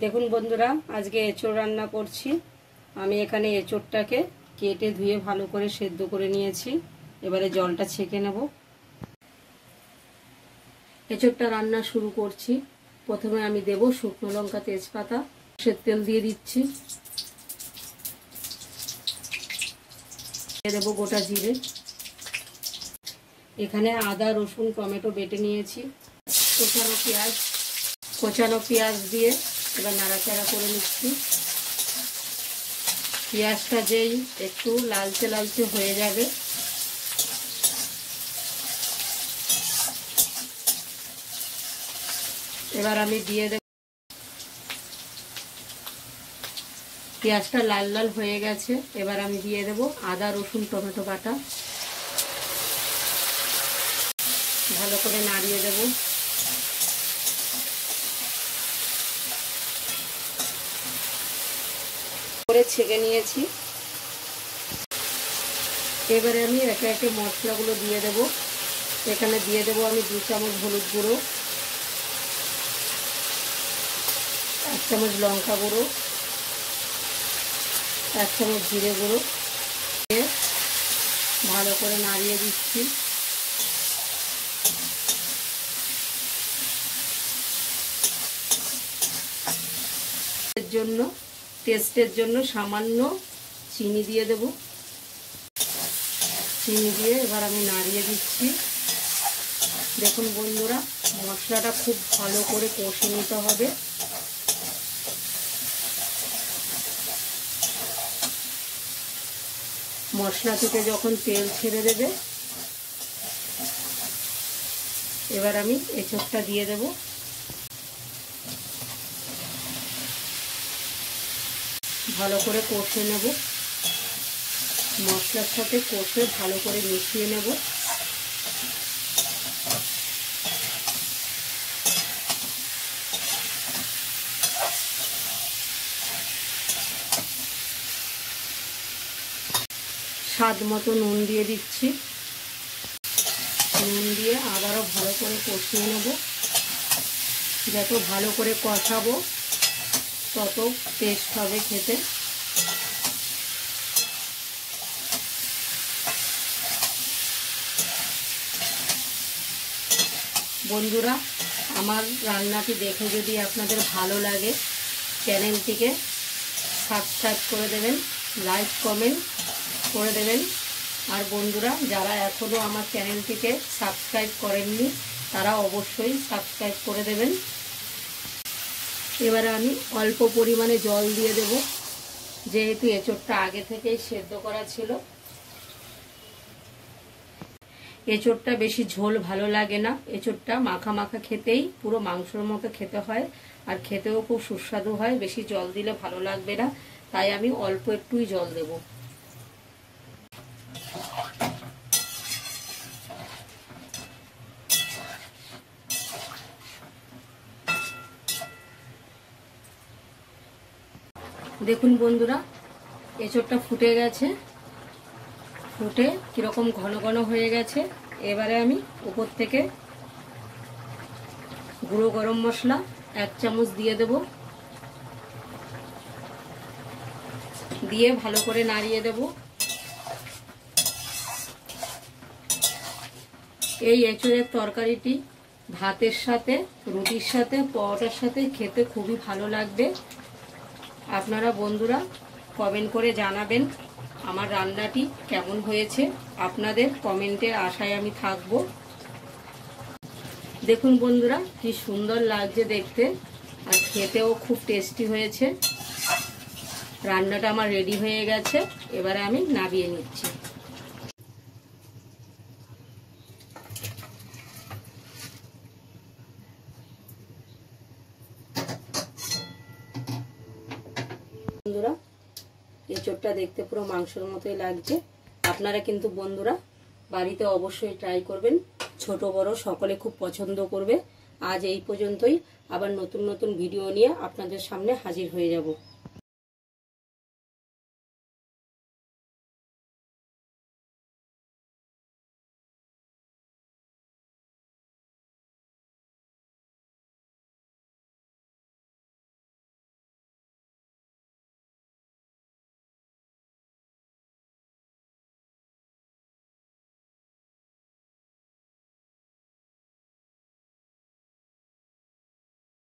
দেখুন বন্ধুরা, আজকে এঁচোড় রান্না করছি। আমি এখানে এঁচোড়টাকে কেটে ধুয়ে ভালো করে সেদ্ধ করে নিয়েছি। এবারে জলটা ছেঁকে নেব। এঁচোড়টা রান্না শুরু করছি। প্রথমে আমি দেব শুকনো লঙ্কা, তেজপাতা, সর্ষের তেল দিয়ে দিচ্ছি। দিয়ে দেবো গোটা জিরে। এখানে আদা, রসুন, টমেটো বেটে নিয়েছি। কোচানো পেঁয়াজ দিয়ে এবার নাড়াচাড়া করে নিচ্ছি। পেঁয়াজটা যেই একটু লালচে লালচে হয়ে যাবে, এবার আমি দিয়ে দেব। পেঁয়াজটা লাল লাল হয়ে গেছে, এবার আমি দিয়ে দেব আদা, রসুন, টমেটো বাটা। ভালো করে নাড়িয়ে দেব। করে ছেঁকে নিয়েছি। এবারে আমি একে একে মশলাগুলো দিয়ে দেব। এখানে দিয়ে দেব আমি 2 চামচ হলুদ গুঁড়ো, 1 চামচ লঙ্কা গুঁড়ো, 1 চামচ জিরে গুঁড়ো দিয়ে ভালো করে নাড়িয়ে দিচ্ছি। টেস্টের জন্য সামান্য চিনি দিয়ে দেব। চিনি দিয়ে এবার আমি নাড়িয়ে দিচ্ছি। দেখুন বন্ধুরা, মশলাটা খুব ভালো করে কষে নিতে হবে। মশলা থেকে যখন তেল ছেড়ে দেবে, এবার আমি এঁচোড়টা দিয়ে দেব। ভালো করে কষে নেব। মশলার সাথে কষে ভালো করে মিশিয়ে নেব। স্বাদ মতো নুন দিয়ে দিচ্ছি। নুন দিয়ে আবারও ভালো করে কষিয়ে নেব। যত ভালো করে কষাবো তত টেস্ট হবে খেতে। বন্ধুরা, আমার রান্নাটি দেখে যদি আপনাদের ভালো লাগে, চ্যানেলটিকে সাবস্ক্রাইব করে দেবেন, লাইক কমেন্ট করে দেবেন। আর বন্ধুরা, যারা এখনও আমার চ্যানেলটিকে সাবস্ক্রাইব করেননি, তারা অবশ্যই সাবস্ক্রাইব করে দেবেন। এবারে আমি অল্প পরিমাণে জল দিয়ে দেব, যেহেতু এঁচোড়টা আগে থেকেই সেদ্ধ করা ছিল। এঁচোড়টা বেশি ঝোল ভালো লাগে না। এঁচোড়টা মাখা মাখা খেতেই পুরো মাংসের মতো খেতে হয়, আর খেতেও খুব সুস্বাদু হয়। বেশি জল দিলে ভালো লাগবে না, তাই আমি অল্প একটুই জল দেব। দেখুন বন্ধুরা, এঁচোড়টা ফুটে গেছে। ফুটে কিরকম ঘন ঘন হয়ে গেছে। এবারে আমি উপর থেকে গুঁড়ো গরম মশলা 1 চামচ দিয়ে দেব। দিয়ে ভালো করে নাড়িয়ে দেব। এই এঁচোড়ের তরকারিটি ভাতের সাথে, রুটির সাথে, পরোটার সাথে খেতে খুবই ভালো লাগবে। আপনারা বন্ধুরা কমেন্ট করে জানাবেন আমার রান্নাটি কেমন হয়েছে। আপনাদের কমেন্টের আশায় আমি থাকব। দেখুন বন্ধুরা, কি সুন্দর লাগছে দেখতে, আর খেতেও খুব টেস্টি হয়েছে। রান্নাটা আমার রেডি হয়ে গেছে। এবারে আমি নামিয়ে নিচ্ছি। বন্ধুরা, এঁচোড়টা দেখতে পুরো মাংসের মতোই লাগছে। আপনারা কিন্তু বন্ধুরা বাড়িতে অবশ্যই ট্রাই করবেন। ছোট বড় সকলে খুব পছন্দ করবে। আজ এই পর্যন্তই। আবার নতুন নতুন ভিডিও নিয়ে আপনাদের সামনে হাজির হয়ে যাব।